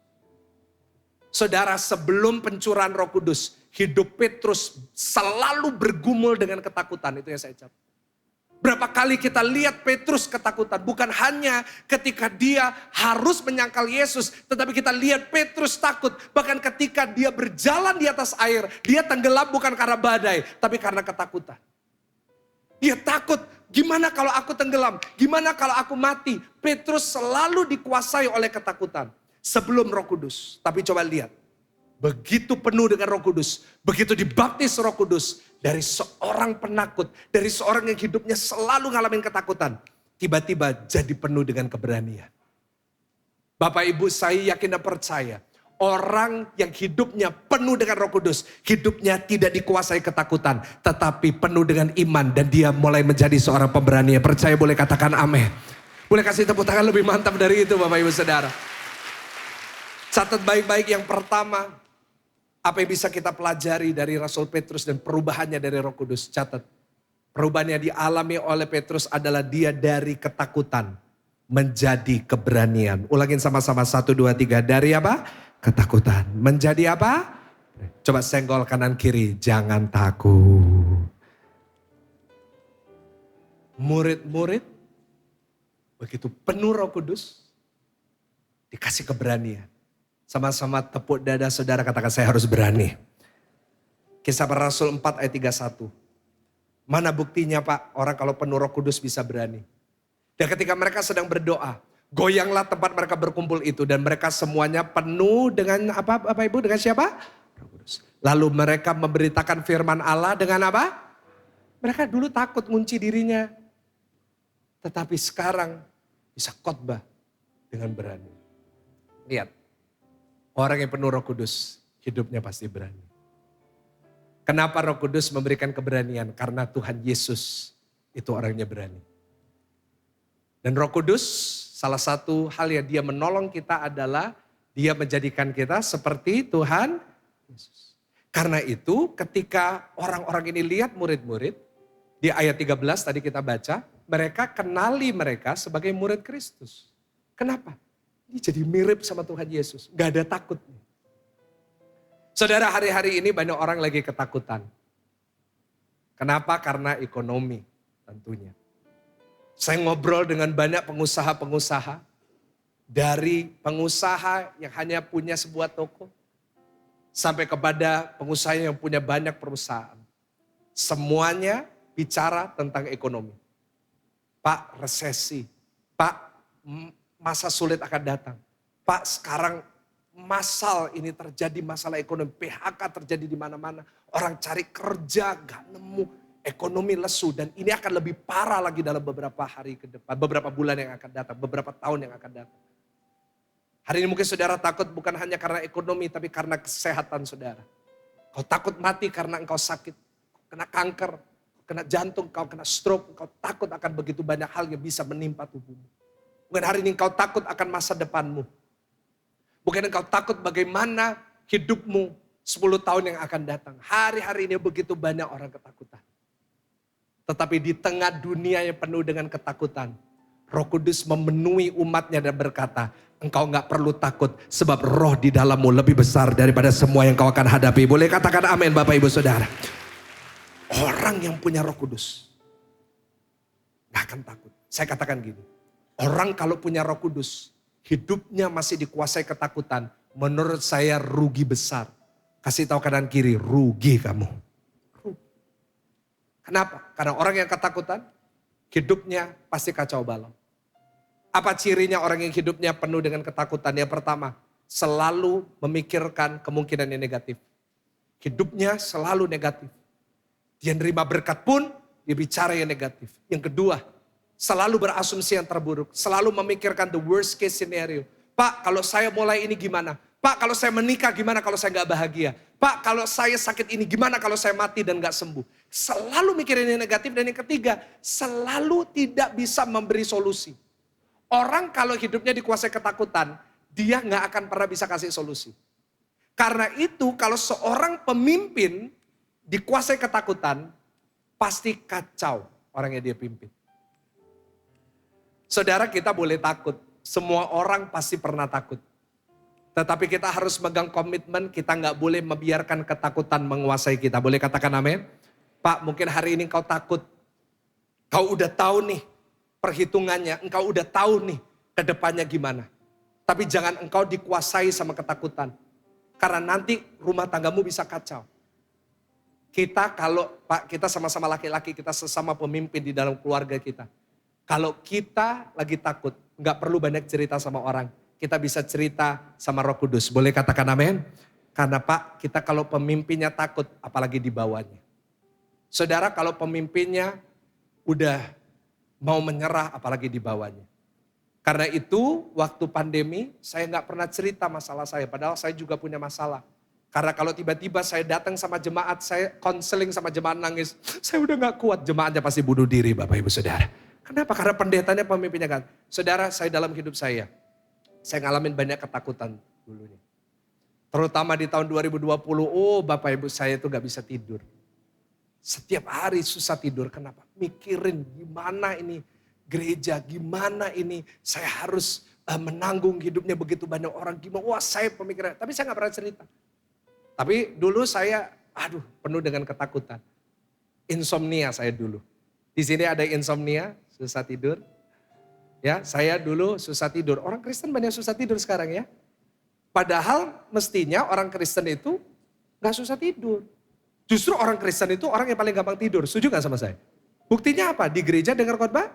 Saudara, sebelum pencurahan Roh Kudus, hidup Petrus selalu bergumul dengan ketakutan. Itu yang saya catat. Berapa kali kita lihat Petrus ketakutan. Bukan hanya ketika dia harus menyangkal Yesus. Tetapi kita lihat Petrus takut. Bahkan ketika dia berjalan di atas air. Dia tenggelam bukan karena badai. Tapi karena ketakutan. Dia takut. Gimana kalau aku tenggelam? Gimana kalau aku mati? Petrus selalu dikuasai oleh ketakutan. Sebelum Roh Kudus. Tapi coba lihat. Begitu penuh dengan Roh Kudus. Begitu dibaptis Roh Kudus. Dari seorang penakut, dari seorang yang hidupnya selalu ngalamin ketakutan. Tiba-tiba jadi penuh dengan keberanian. Bapak Ibu, saya yakin dan percaya. Orang yang hidupnya penuh dengan Roh Kudus. Hidupnya tidak dikuasai ketakutan. Tetapi penuh dengan iman. Dan dia mulai menjadi seorang pemberani. Percaya boleh katakan amin. Boleh kasih tepuk tangan lebih mantap dari itu Bapak Ibu Saudara. Catat baik-baik yang pertama. Apa yang bisa kita pelajari dari Rasul Petrus dan perubahannya dari Roh Kudus? Catat. Perubahan yang dialami oleh Petrus adalah dia dari ketakutan menjadi keberanian. Ulangin sama-sama 1, 2, 3. Dari apa? Ketakutan. Menjadi apa? Coba senggol kanan kiri. Jangan takut. Murid-murid begitu penuh Roh Kudus dikasih keberanian. Sama-sama tepuk dada saudara, katakan saya harus berani. Kisah Para Rasul 4 ayat 31. Mana buktinya Pak orang kalau penuh Roh Kudus bisa berani? Dan ketika mereka sedang berdoa, goyanglah tempat mereka berkumpul itu. Dan mereka semuanya penuh dengan apa Bapak Ibu? Dengan siapa? Roh Kudus. Lalu mereka memberitakan firman Allah dengan apa? Mereka dulu takut ngunci dirinya. Tetapi sekarang bisa khotbah dengan berani. Lihat. Orang yang penuh Roh Kudus, hidupnya pasti berani. Kenapa Roh Kudus memberikan keberanian? Karena Tuhan Yesus itu orangnya berani. Dan Roh Kudus, salah satu hal yang dia menolong kita adalah dia menjadikan kita seperti Tuhan Yesus. Karena itu ketika orang-orang ini lihat murid-murid, di ayat 13 tadi kita baca, mereka kenali mereka sebagai murid Kristus. Kenapa? Ini jadi mirip sama Tuhan Yesus. Gak ada takutnya. Saudara, hari-hari ini banyak orang lagi ketakutan. Kenapa? Karena ekonomi tentunya. Saya ngobrol dengan banyak pengusaha-pengusaha. Dari pengusaha yang hanya punya sebuah toko. Sampai kepada pengusaha yang punya banyak perusahaan. Semuanya bicara tentang ekonomi. Pak, resesi. Pak, masa sulit akan datang. Pak, sekarang ini terjadi masalah ekonomi. PHK terjadi di mana-mana. Orang cari kerja gak nemu. Ekonomi lesu. Dan ini akan lebih parah lagi dalam beberapa hari ke depan. Beberapa bulan yang akan datang. Beberapa tahun yang akan datang. Hari ini mungkin saudara takut bukan hanya karena ekonomi. Tapi karena kesehatan saudara. Kau takut mati karena engkau sakit. Kena kanker. Kena jantung. Kau kena stroke. Kau takut akan begitu banyak hal yang bisa menimpa tubuhmu. Mungkin hari ini engkau takut akan masa depanmu. Mungkin engkau takut bagaimana hidupmu 10 tahun yang akan datang. Hari-hari ini begitu banyak orang ketakutan. Tetapi di tengah dunia yang penuh dengan ketakutan, Roh Kudus memenuhi umatnya dan berkata, engkau gak perlu takut sebab roh di dalammu lebih besar daripada semua yang kau akan hadapi. Boleh katakan amin Bapak Ibu Saudara. Orang yang punya Roh Kudus gak akan takut. Saya katakan gini. Orang kalau punya Roh Kudus, hidupnya masih dikuasai ketakutan. Menurut saya rugi besar. Kasih tahu kanan kiri, rugi kamu. Rugi. Kenapa? Karena orang yang ketakutan, hidupnya pasti kacau balau. Apa cirinya orang yang hidupnya penuh dengan ketakutan? Yang pertama, selalu memikirkan kemungkinan yang negatif. Hidupnya selalu negatif. Dia nerima berkat pun, dia bicara yang negatif. Yang kedua, selalu berasumsi yang terburuk. Selalu memikirkan the worst case scenario. Pak, kalau saya mulai ini gimana? Pak, kalau saya menikah gimana kalau saya gak bahagia? Pak, kalau saya sakit ini gimana kalau saya mati dan gak sembuh? Selalu mikirin yang negatif. Dan yang ketiga, selalu tidak bisa memberi solusi. Orang kalau hidupnya dikuasai ketakutan, dia gak akan pernah bisa kasih solusi. Karena itu kalau seorang pemimpin dikuasai ketakutan, pasti kacau orang yang dia pimpin. Saudara, kita boleh takut. Semua orang pasti pernah takut. Tetapi kita harus megang komitmen, kita gak boleh membiarkan ketakutan menguasai kita. Boleh katakan amin? Pak, mungkin hari ini kau takut. Kau udah tahu nih perhitungannya, engkau udah tahu nih ke depannya gimana. Tapi jangan engkau dikuasai sama ketakutan. Karena nanti rumah tanggamu bisa kacau. Kita sama-sama laki-laki, kita sesama pemimpin di dalam keluarga kita. Kalau kita lagi takut, nggak perlu banyak cerita sama orang. Kita bisa cerita sama Roh Kudus. Boleh katakan amin? Karena Pak, kita kalau pemimpinnya takut, apalagi di bawahnya. Saudara, kalau pemimpinnya udah mau menyerah, apalagi di bawahnya. Karena itu, waktu pandemi, saya nggak pernah cerita masalah saya. Padahal saya juga punya masalah. Karena kalau tiba-tiba saya datang sama jemaat, saya konseling sama jemaat nangis. Saya udah gak kuat, jemaatnya pasti bunuh diri Bapak Ibu Saudara. Kenapa? Karena pendetanya pemimpinnya kan. Saudara, saya dalam hidup saya ngalamin banyak ketakutan dulunya. Terutama di tahun 2020, Bapak Ibu saya itu gak bisa tidur. Setiap hari susah tidur, kenapa? Mikirin gimana ini gereja, gimana ini saya harus menanggung hidupnya begitu banyak orang. Gimana, wah saya pemikiran, tapi saya gak pernah cerita. Tapi dulu saya, penuh dengan ketakutan. Insomnia saya dulu. Di sini ada insomnia, susah tidur. Ya, saya dulu susah tidur. Orang Kristen banyak susah tidur sekarang ya. Padahal mestinya orang Kristen itu gak susah tidur. Justru orang Kristen itu orang yang paling gampang tidur. Setuju gak sama saya? Buktinya apa? Di gereja dengar khotbah?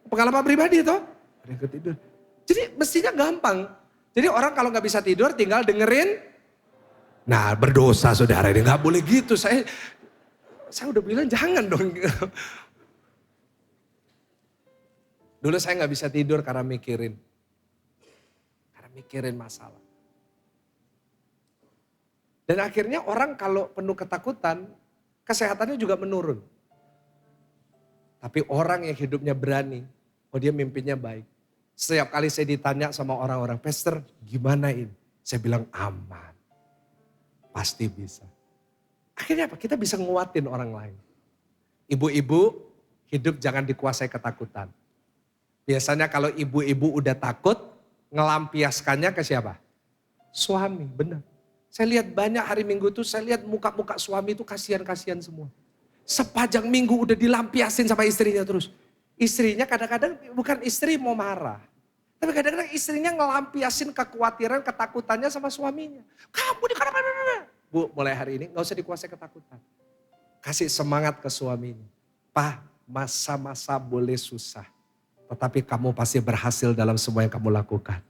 Pengalaman pribadi itu? Ada tidur. Jadi mestinya gampang. Jadi orang kalau gak bisa tidur tinggal dengerin. Nah berdosa saudara ini gak boleh gitu. Saya udah bilang jangan dong. Dulu saya gak bisa tidur karena mikirin masalah. Dan akhirnya orang kalau penuh ketakutan, kesehatannya juga menurun. Tapi orang yang hidupnya berani, dia mimpinya baik. Setiap kali saya ditanya sama orang-orang, Pastor gimana ini? Saya bilang aman. Pasti bisa. Akhirnya apa? Kita bisa nguatin orang lain. Ibu-ibu, hidup jangan dikuasai ketakutan. Biasanya kalau ibu-ibu udah takut, ngelampiaskannya ke siapa? Suami, benar. Saya lihat banyak hari Minggu itu, saya lihat muka-muka suami itu kasihan-kasihan semua. Sepanjang minggu udah dilampiasin sama istrinya terus. Istrinya kadang-kadang bukan istri mau marah. Tapi kadang-kadang istrinya ngelampiasin kekhawatiran, ketakutannya sama suaminya. Kamu di mana? Bu, mulai hari ini gak usah dikuasai ketakutan. Kasih semangat ke suaminya. Pak, masa-masa boleh susah. Tetapi kamu pasti berhasil dalam semua yang kamu lakukan.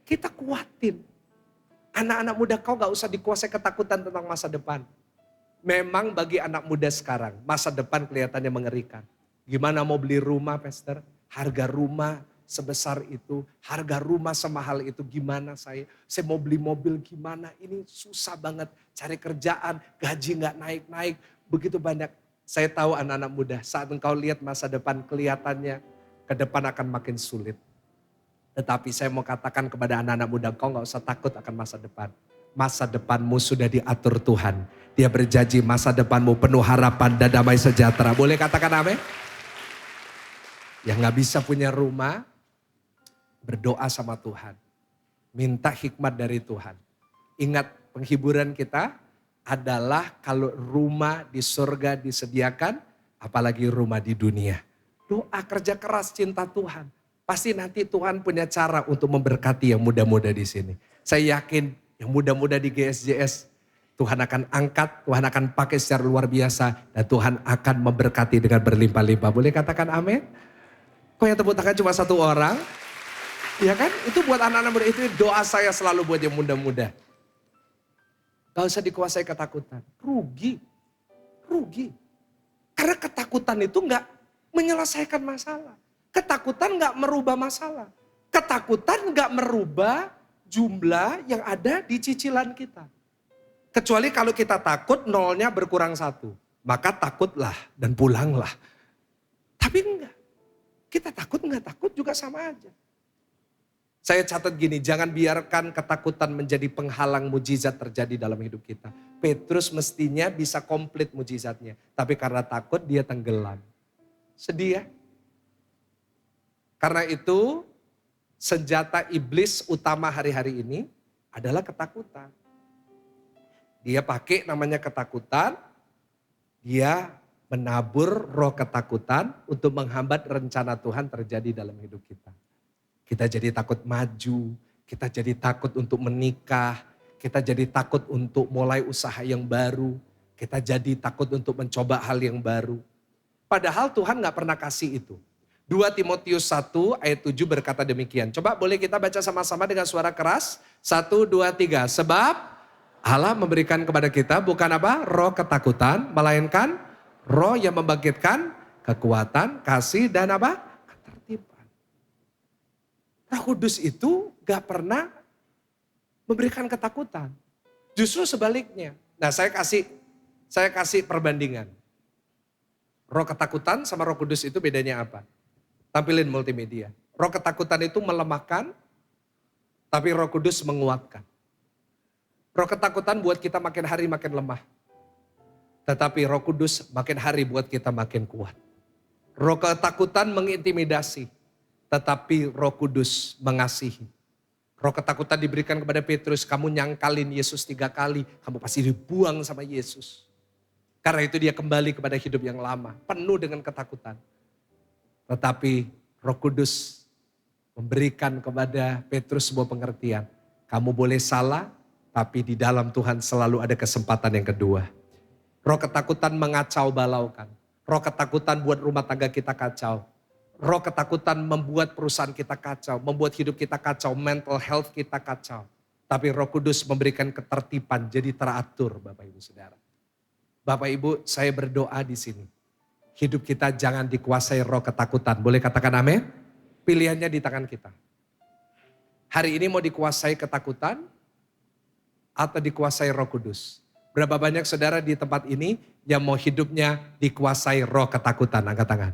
Kita kuatin. Anak-anak muda kau gak usah dikuasai ketakutan tentang masa depan. Memang bagi anak muda sekarang, masa depan kelihatannya mengerikan. Gimana mau beli rumah, Pastor? Harga rumah sebesar itu, harga rumah semahal itu, gimana saya mau beli mobil gimana, ini susah banget cari kerjaan, gaji gak naik-naik, begitu banyak. Saya tahu anak-anak muda, saat engkau lihat masa depan kelihatannya ke depan akan makin sulit. Tetapi saya mau katakan kepada anak-anak muda, kau gak usah takut akan masa depan. Masa depanmu sudah diatur Tuhan. Dia berjanji masa depanmu penuh harapan dan damai sejahtera. Boleh katakan amin? Yang gak bisa punya rumah, berdoa sama Tuhan. Minta hikmat dari Tuhan. Ingat penghiburan kita adalah kalau rumah di surga disediakan, apalagi rumah di dunia. Doa, kerja keras, cinta Tuhan. Pasti nanti Tuhan punya cara untuk memberkati yang muda-muda di sini. Saya yakin yang muda-muda di GSJS, Tuhan akan angkat, Tuhan akan pakai secara luar biasa. Dan Tuhan akan memberkati dengan berlimpah-limpah. Boleh katakan amin? Kok yang tepuk tangan cuma satu orang? Ya kan? Itu buat anak-anak muda, itu doa saya selalu buat yang muda-muda. Gak usah dikuasai ketakutan. Rugi. Karena ketakutan itu gak menyelesaikan masalah. Ketakutan gak merubah masalah. Ketakutan gak merubah jumlah yang ada di cicilan kita. Kecuali kalau kita takut nolnya berkurang 1. Maka takutlah dan pulanglah. Tapi enggak. Kita takut enggak takut juga sama aja. Saya catat gini, jangan biarkan ketakutan menjadi penghalang mujizat terjadi dalam hidup kita. Petrus mestinya bisa komplit mujizatnya. Tapi karena takut dia tenggelam. Sedih ya? Karena itu senjata iblis utama hari-hari ini adalah ketakutan. Dia pakai namanya ketakutan, dia menabur roh ketakutan untuk menghambat rencana Tuhan terjadi dalam hidup kita. Kita jadi takut maju, kita jadi takut untuk menikah, kita jadi takut untuk mulai usaha yang baru, kita jadi takut untuk mencoba hal yang baru. Padahal Tuhan gak pernah kasih itu. 2 Timotius 1 ayat 7 berkata demikian. Coba boleh kita baca sama-sama dengan suara keras. 1, 2, 3. Sebab Allah memberikan kepada kita bukan apa? Roh ketakutan, melainkan roh yang membangkitkan kekuatan, kasih dan apa? Ketertiban. Roh Kudus itu gak pernah memberikan ketakutan. Justru sebaliknya. Nah saya kasih perbandingan. Roh ketakutan sama roh kudus itu bedanya apa? Tampilin multimedia. Roh ketakutan itu melemahkan, tapi roh kudus menguatkan. Roh ketakutan buat kita makin hari makin lemah. Tetapi roh kudus makin hari buat kita makin kuat. Roh ketakutan mengintimidasi, tetapi roh kudus mengasihi. Roh ketakutan diberikan kepada Petrus, kamu nyangkalin Yesus 3 kali, kamu pasti dibuang sama Yesus. Karena itu dia kembali kepada hidup yang lama, penuh dengan ketakutan. Tetapi Roh Kudus memberikan kepada Petrus sebuah pengertian. Kamu boleh salah, tapi di dalam Tuhan selalu ada kesempatan yang kedua. Roh ketakutan mengacau balaukan. Roh ketakutan buat rumah tangga kita kacau. Roh ketakutan membuat perusahaan kita kacau, membuat hidup kita kacau, mental health kita kacau. Tapi Roh Kudus memberikan ketertiban, jadi teratur Bapak Ibu Saudara. Bapak Ibu, saya berdoa di sini. Hidup kita jangan dikuasai roh ketakutan. Boleh katakan amin? Pilihannya di tangan kita. Hari ini mau dikuasai ketakutan atau dikuasai Roh Kudus? Berapa banyak saudara di tempat ini yang mau hidupnya dikuasai roh ketakutan? Angkat tangan.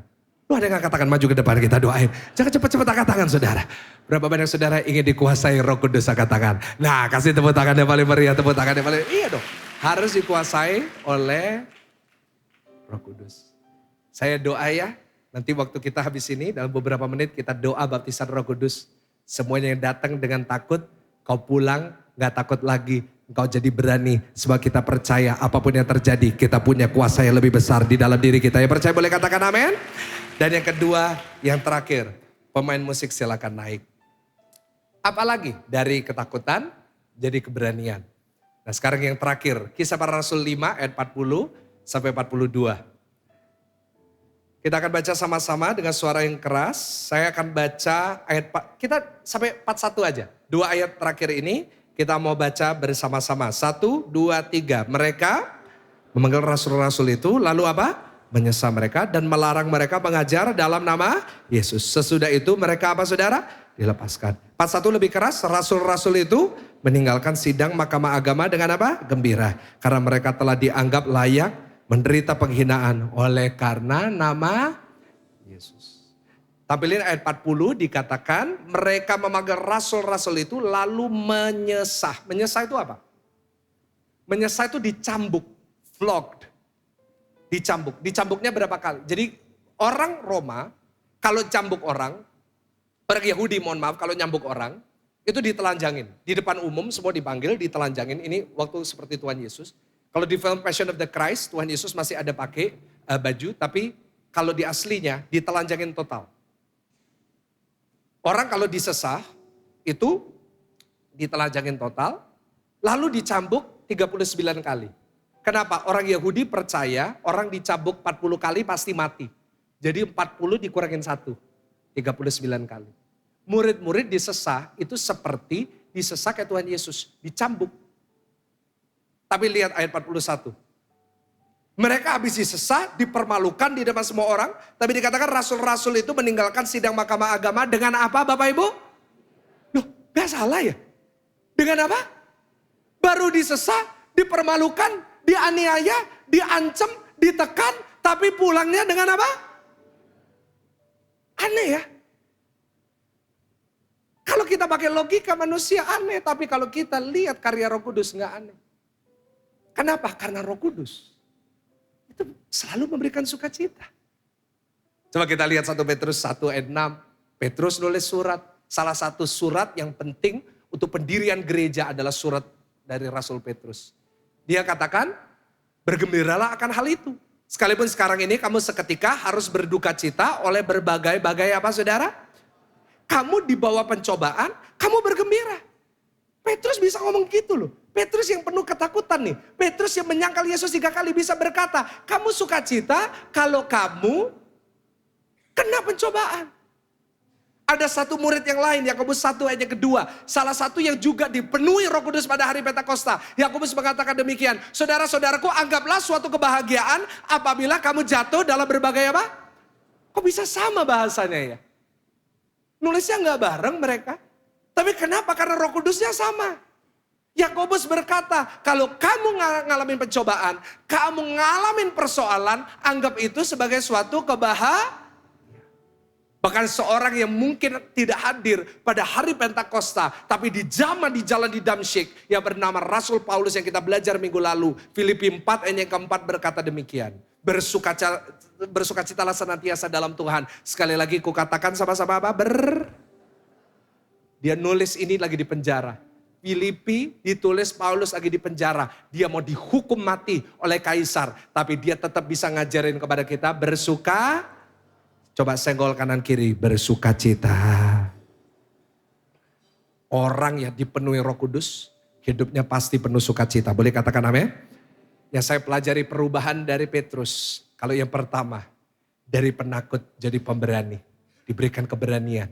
Lu ada yang angkat tangan, maju ke depan kita doain. Jangan cepat-cepat angkat tangan saudara. Berapa banyak saudara ingin dikuasai Roh Kudus? Angkat tangan. Nah, kasih tepuk tangan yang paling meriah, tepuk tangan yang paling. Iya dong. Harus dikuasai oleh Roh Kudus. Saya doa ya, nanti waktu kita habis ini dalam beberapa menit kita doa baptisan Roh Kudus. Semuanya yang datang dengan takut, kau pulang gak takut lagi. Engkau jadi berani, sebab kita percaya apapun yang terjadi, kita punya kuasa yang lebih besar di dalam diri kita. Yang percaya boleh katakan amin. Dan yang kedua, yang terakhir, pemain musik silakan naik. Apalagi dari ketakutan jadi keberanian. Nah sekarang yang terakhir, Kisah Para Rasul 5 ayat 40 sampai 42. Kita akan baca sama-sama dengan suara yang keras. Saya akan baca ayat, kita sampai 41 aja. 2 ayat terakhir ini kita mau baca bersama-sama. 1, 2, 3. Mereka memanggil rasul-rasul itu lalu apa? Menyesal mereka dan melarang mereka mengajar dalam nama Yesus. Sesudah itu mereka apa saudara? Dilepaskan. 41 lebih keras, rasul-rasul itu meninggalkan sidang mahkamah agama dengan apa? Gembira. Karena mereka telah dianggap layak menderita penghinaan oleh karena nama Yesus. Tampilin ayat 40 dikatakan mereka memanggil rasul-rasul itu lalu menyesah. Menyesah itu apa? Menyesah itu dicambuk, flogged. Dicambuk. Dicambuknya berapa kali? Jadi orang Roma kalau cambuk orang, orang Yahudi mohon maaf kalau nyambuk orang, itu ditelanjangin. Di depan umum semua dipanggil, ditelanjangin. Ini waktu seperti Tuhan Yesus. Kalau di film Passion of the Christ, Tuhan Yesus masih ada pakai baju, tapi kalau di aslinya ditelanjangin total. Orang kalau disesah, itu ditelanjangin total, lalu dicambuk 39 kali. Kenapa? Orang Yahudi percaya orang dicambuk 40 kali pasti mati. Jadi 40 dikurangin 1, 39 kali. Murid-murid disesah itu seperti disesah kayak Tuhan Yesus, dicambuk. Tapi lihat ayat 41. Mereka habis disesah, dipermalukan di depan semua orang. Tapi dikatakan rasul-rasul itu meninggalkan sidang mahkamah agama dengan apa Bapak Ibu? Loh gak salah ya? Dengan apa? Baru disesah, dipermalukan, dianiaya, diancam, ditekan. Tapi pulangnya dengan apa? Aneh ya? Kalau kita pakai logika manusia aneh. Tapi kalau kita lihat karya Roh Kudus gak aneh. Kenapa? Karena Roh Kudus itu selalu memberikan sukacita. Coba kita lihat 1 Petrus 1 ayat 6. Petrus nulis surat. Salah satu surat yang penting untuk pendirian gereja adalah surat dari Rasul Petrus. Dia katakan bergembiralah akan hal itu. Sekalipun sekarang ini kamu seketika harus berduka cita oleh berbagai-bagai apa saudara? Kamu di bawah pencobaan, kamu bergembira. Petrus bisa ngomong gitu loh. Petrus yang penuh ketakutan nih. Petrus yang menyangkal Yesus 3 kali bisa berkata, kamu sukacita kalau kamu kena pencobaan. Ada satu murid yang lain, Yakobus 1 ayat yang kedua. Salah satu yang juga dipenuhi Roh Kudus pada hari Pentakosta. Yakobus mengatakan demikian. Saudara-saudaraku, anggaplah suatu kebahagiaan apabila kamu jatuh dalam berbagai apa? Kok bisa sama bahasanya ya? Nulisnya nggak bareng mereka. Tapi kenapa? Karena Roh Kudusnya sama. Yakobus berkata, kalau kamu ngalamin pencobaan, kamu ngalamin persoalan, anggap itu sebagai suatu kebahagiaan. Bahkan seorang yang mungkin tidak hadir pada hari Pentakosta, tapi di jalan di Damsyik yang bernama Rasul Paulus yang kita belajar minggu lalu. Filipi 4 ayat yang keempat berkata demikian. Bersukacitalah senantiasa dalam Tuhan. Sekali lagi kukatakan sama-sama apa? Dia nulis ini lagi di penjara. Filipi ditulis Paulus lagi di penjara. Dia mau dihukum mati oleh kaisar. Tapi dia tetap bisa ngajarin kepada kita bersuka. Coba senggol kanan kiri, bersukacita. Orang yang dipenuhi Roh Kudus, hidupnya pasti penuh sukacita. Boleh katakan amin? Yang saya pelajari perubahan dari Petrus. Kalau yang pertama, dari penakut jadi pemberani. Diberikan keberanian.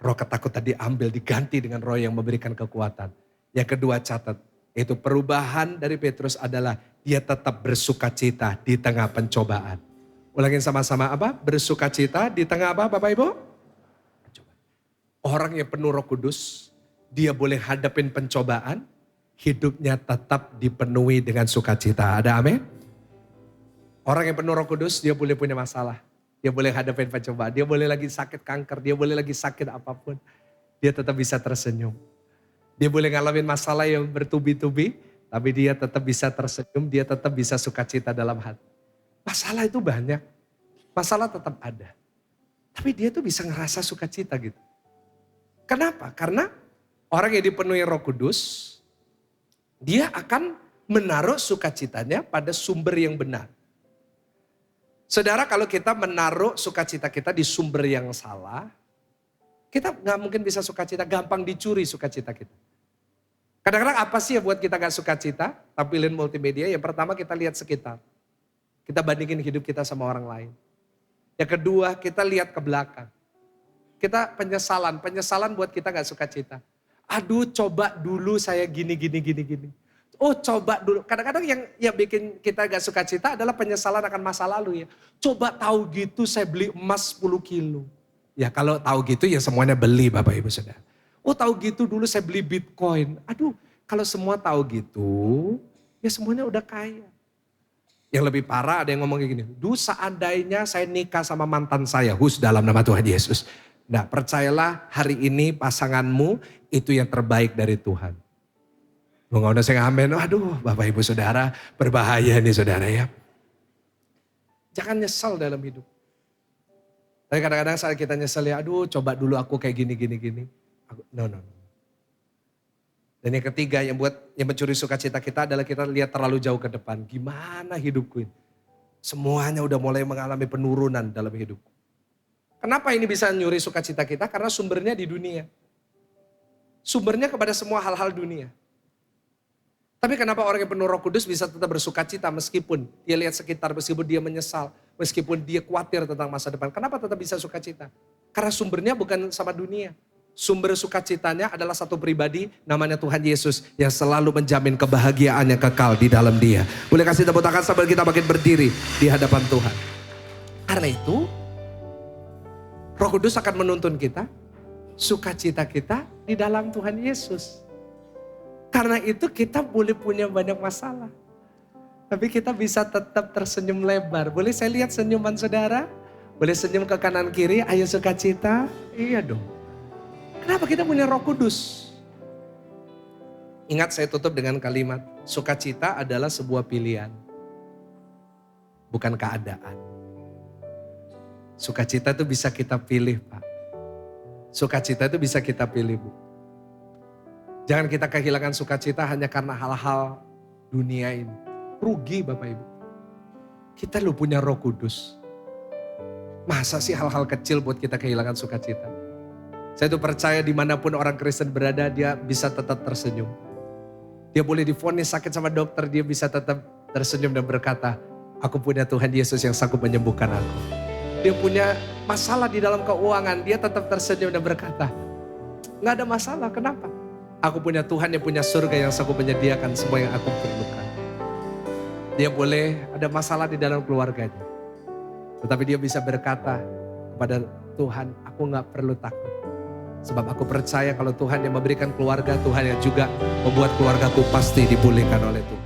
Roh ketakutan diambil, diganti dengan roh yang memberikan kekuatan. Yang kedua catat, itu perubahan dari Petrus adalah dia tetap bersukacita di tengah pencobaan. Ulangin sama-sama apa? Bersukacita di tengah apa Bapak Ibu? Orang yang penuh Roh Kudus, dia boleh hadapin pencobaan, hidupnya tetap dipenuhi dengan sukacita. Ada amin? Orang yang penuh Roh Kudus, dia boleh punya masalah. Dia boleh hadapin pencobaan, dia boleh lagi sakit kanker, dia boleh lagi sakit apapun. Dia tetap bisa tersenyum. Dia boleh ngalamin masalah yang bertubi-tubi, tapi dia tetap bisa tersenyum, dia tetap bisa sukacita dalam hati. Masalah itu banyak, masalah tetap ada. Tapi dia tuh bisa ngerasa sukacita gitu. Kenapa? Karena orang yang dipenuhi Roh Kudus, dia akan menaruh sukacitanya pada sumber yang benar. Saudara, kalau kita menaruh sukacita kita di sumber yang salah, kita gak mungkin bisa sukacita, gampang dicuri sukacita kita. Kadang-kadang apa sih yang buat kita gak sukacita? Tampilin multimedia, yang pertama kita lihat sekitar. Kita bandingin hidup kita sama orang lain. Yang kedua, kita lihat ke belakang. Kita penyesalan buat kita gak sukacita. Aduh, coba dulu saya gini. Oh, coba dulu. Kadang-kadang yang bikin kita gak sukacita adalah penyesalan akan masa lalu ya. Coba tahu gitu saya beli emas 10 kilo. Ya kalau tahu gitu ya semuanya beli Bapak Ibu Saudara. Oh, tahu gitu dulu saya beli Bitcoin. Aduh, kalau semua tahu gitu, ya semuanya udah kaya. Yang lebih parah ada yang ngomong kayak gini, duh seandainya saya nikah sama mantan saya, dalam nama Tuhan Yesus. Nah percayalah hari ini pasanganmu itu yang terbaik dari Tuhan. Nggak saya ngamen, aduh Bapak Ibu Saudara berbahaya nih saudara ya. Jangan nyesel dalam hidup. Tapi kadang-kadang saat kita nyesel ya, aduh coba dulu aku kayak gini. No. Dan yang ketiga yang mencuri sukacita kita adalah kita lihat terlalu jauh ke depan. Gimana hidupku ini? Semuanya udah mulai mengalami penurunan dalam hidupku. Kenapa ini bisa nyuri sukacita kita? Karena sumbernya di dunia. Sumbernya kepada semua hal-hal dunia. Tapi kenapa orang yang penuh Roh Kudus bisa tetap bersukacita meskipun dia lihat sekitar, meskipun dia menyesal, meskipun dia khawatir tentang masa depan. Kenapa tetap bisa sukacita? Karena sumbernya bukan sama dunia. Sumber sukacitanya adalah satu pribadi namanya Tuhan Yesus yang selalu menjamin kebahagiaan yang kekal di dalam dia. Boleh kasih tepuk tangan sambil kita makin berdiri di hadapan Tuhan. Karena itu Roh Kudus akan menuntun kita, sukacita kita di dalam Tuhan Yesus. Karena itu kita boleh punya banyak masalah. Tapi kita bisa tetap tersenyum lebar. Boleh saya lihat senyuman saudara? Boleh senyum ke kanan kiri, ayo sukacita. Iya dong. Kenapa kita punya Roh Kudus? Ingat saya tutup dengan kalimat, sukacita adalah sebuah pilihan. Bukan keadaan. Sukacita itu bisa kita pilih Pak. Sukacita itu bisa kita pilih Bu. Jangan kita kehilangan sukacita hanya karena hal-hal dunia ini. Rugi Bapak Ibu. Kita lu punya Roh Kudus. Masa sih hal-hal kecil buat kita kehilangan sukacita? Saya tuh percaya dimanapun orang Kristen berada, dia bisa tetap tersenyum. Dia boleh divonis sakit sama dokter, dia bisa tetap tersenyum dan berkata, aku punya Tuhan Yesus yang sanggup menyembuhkan aku. Dia punya masalah di dalam keuangan, dia tetap tersenyum dan berkata, gak ada masalah, kenapa? Aku punya Tuhan yang punya surga yang sanggup menyediakan semua yang aku perlukan. Dia boleh ada masalah di dalam keluarganya. Tetapi dia bisa berkata kepada Tuhan, aku gak perlu takut. Sebab aku percaya kalau Tuhan yang memberikan keluarga, Tuhan yang juga membuat keluargaku pasti dipulihkan oleh Tuhan.